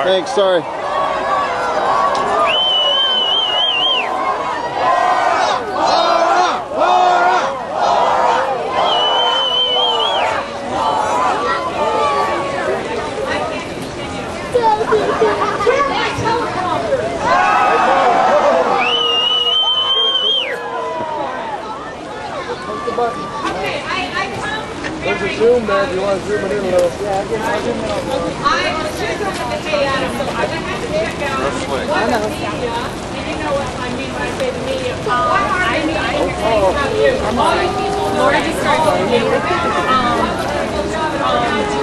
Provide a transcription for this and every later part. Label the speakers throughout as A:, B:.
A: Thanks, sorry.
B: There's a zoom there if you want to zoom it in a little.
C: I was just looking at the hay Adam, so I'm going to have to check out what the media, and you know what I mean when I say the media. What are the media saying about you? Laura just started you.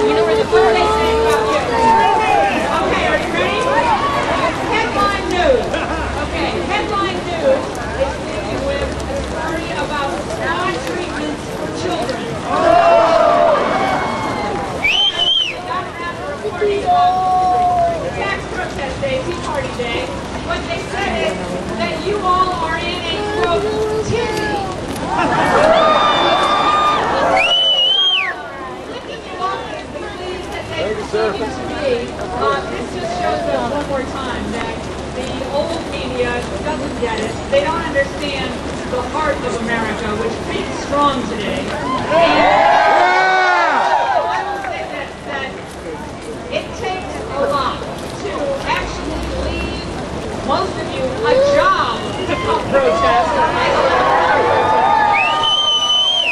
C: You know where the what are they saying about you? Okay, are you ready? Headline news. Okay, headline news is dealing with a story about non-treatments for children. Tax protest day, Tea Party Day. What they said is that you all are in a quote tizzy. Looking you up as the please that they continue to be. This just shows us one more time that the old media doesn't get it. They don't understand the heart of America, which beats strong today. It takes a lot to actually leave most of you a job to come protest.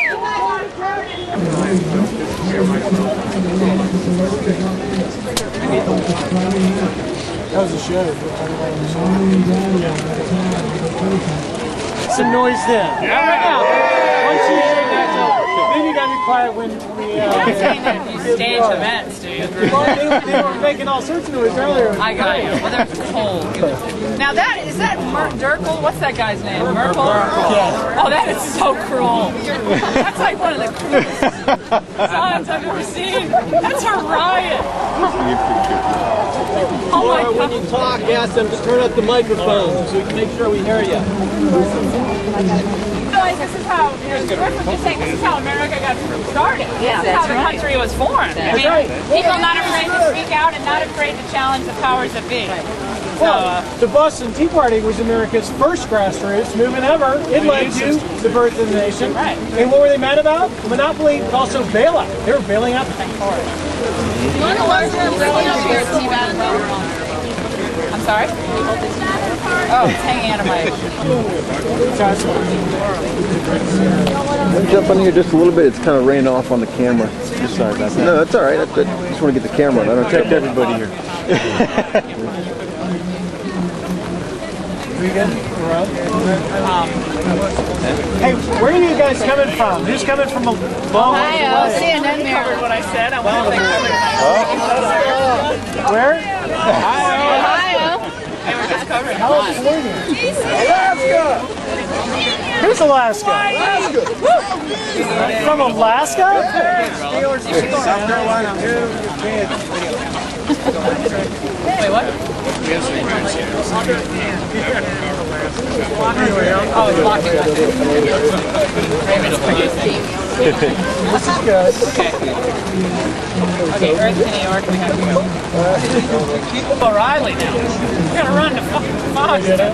C: You guys aren't burdened.
B: That was a show. Some noise then. Yeah. Once you hear that, then you gotta be quiet when we.
D: You stage events, do you?
B: Well, they were making all sorts of noise earlier.
D: I got you. Well, they're cold. Now is that Durkel? What's that guy's name? Merkel?
B: Yeah.
D: Oh, that is so cruel. That's like one of the cruelest signs I've ever seen. That's a riot. Oh my God.
E: When you talk, ask them to turn up the microphone so we can make sure we hear you.
D: Guys, this is how, Rick was just saying, this is how America got started. Yeah, this is how the country was formed. I mean, people not afraid to speak out and not afraid to challenge the powers that be.
B: Well, the Boston Tea Party was America's first grassroots movement ever. It led to the birth of the nation.
D: Right.
B: And what were they mad about? Monopoly, but also bailout. They were bailing out the bank card.
D: You want to learn from tea bag? I'm sorry? Oh, it's hanging out of my...
A: Let me jump on here just a little bit. It's kind of raining off on the camera. Just sorry about that. No, that's all right. That's good. I just want to get the camera on. I don't protect everybody here.
B: We good? Hey, where are you guys coming from? Who's coming from a long way?
D: Ohio, CNN covered what I said. I wonder if they covered
B: Where?
D: Ohio. They were just covering
B: California. Alaska! Who's Alaska? From Alaska?
E: South Carolina.
D: Wait, what? Oh, it's blocking us.
B: This is good.
D: Okay, Earth to New York, we have to go. O'Reilly now. We gotta run to fucking Fox. Yeah.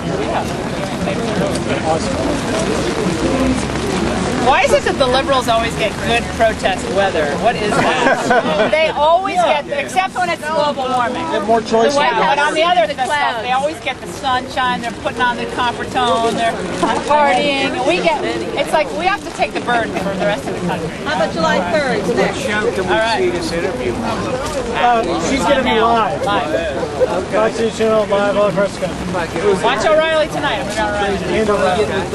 D: Why is it that the liberals always get good protest weather? What is that? They always get, except when it's global warming.
B: They have more choice.
D: But on the other stuff, they always get the sunshine. They're putting on the coppertone. They're partying. And we get. It's like we have to take the burden for the rest of the country.
C: How about July 3rd?
D: All right.
B: She's going to be live.
D: Live.
B: Fox News Channel live all across the country.
D: Watch O'Reilly tonight. I'm O'Reilly.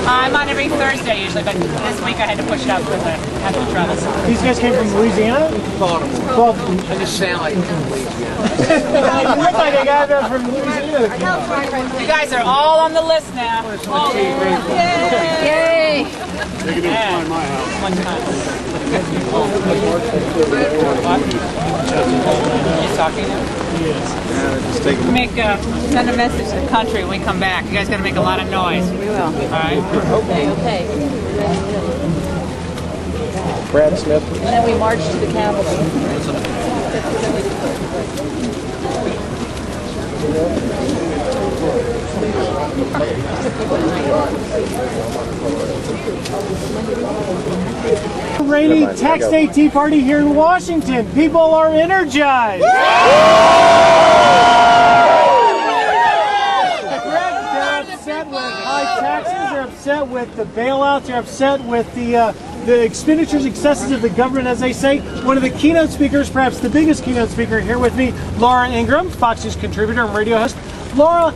D: I'm on every Thursday usually, but this week I had to push it out because I had to travel.
B: These guys came from Louisiana? Baltimore.
E: I just sound like Louisiana.
B: You look like a guy from Louisiana.
D: You guys are all on the list now. Yay!
E: They're going to find my house.
D: One time. He's talking now?
B: Yes.
D: Send a message to the country when we come back. You guys got to make a lot of noise. We will. All right?
C: Okay.
A: Brad Smith.
F: And then we marched to the Capitol.
B: Rainy Tax Day Tea Party here in Washington. People are energized. They're upset with high taxes. They're upset with the bailouts. They're upset with the expenditures, excesses of the government, as they say. One of the keynote speakers, perhaps the biggest keynote speaker here with me, Laura Ingraham, Fox News contributor and radio host. Laura,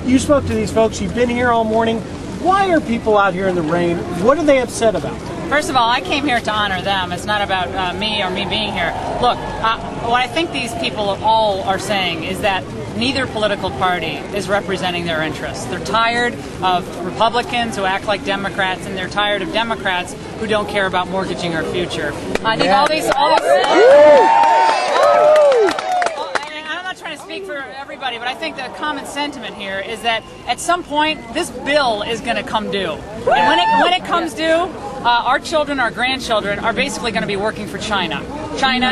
B: you spoke to these folks. You've been here all morning. Why are people out here in the rain? What are they upset about?
D: First of all, I came here to honor them. It's not about me or me being here. Look, what I think these people all are saying is that neither political party is representing their interests. They're tired of Republicans who act like Democrats, and they're tired of Democrats who don't care about mortgaging our future. I think all these I'm not trying to speak for everybody, but I think the common sentiment here is that at some point this bill is going to come due, and when it comes due, our children, our grandchildren are basically going to be working for China,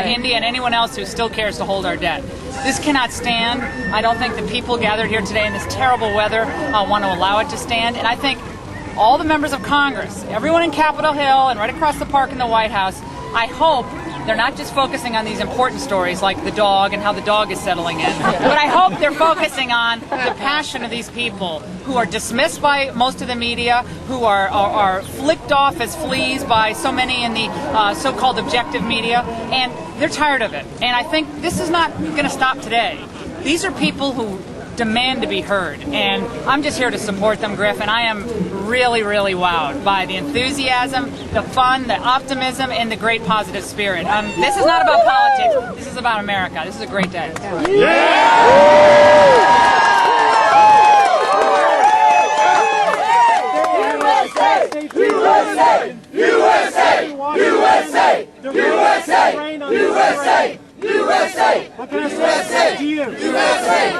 D: India, and anyone else who still cares to hold our debt. This cannot stand. I don't think the people gathered here today in this terrible weather want to allow it to stand. And I think all the members of Congress, everyone in Capitol Hill and right across the park in the White House, I hope they're not just focusing on these important stories like the dog and how the dog is settling in, but I hope they're focusing on the passion of these people who are dismissed by most of the media, who are flicked off as fleas by so many in the so-called objective media, and they're tired of it. And I think this is not going to stop today. These are people who demand to be heard, and I'm just here to support them, Griff, and I am really, really wowed by the enthusiasm, the fun, the optimism, and the great positive spirit. This is not about politics. This is about America. This is a great day.
B: USA! USA! USA! USA! USA! What can I say to you? USA!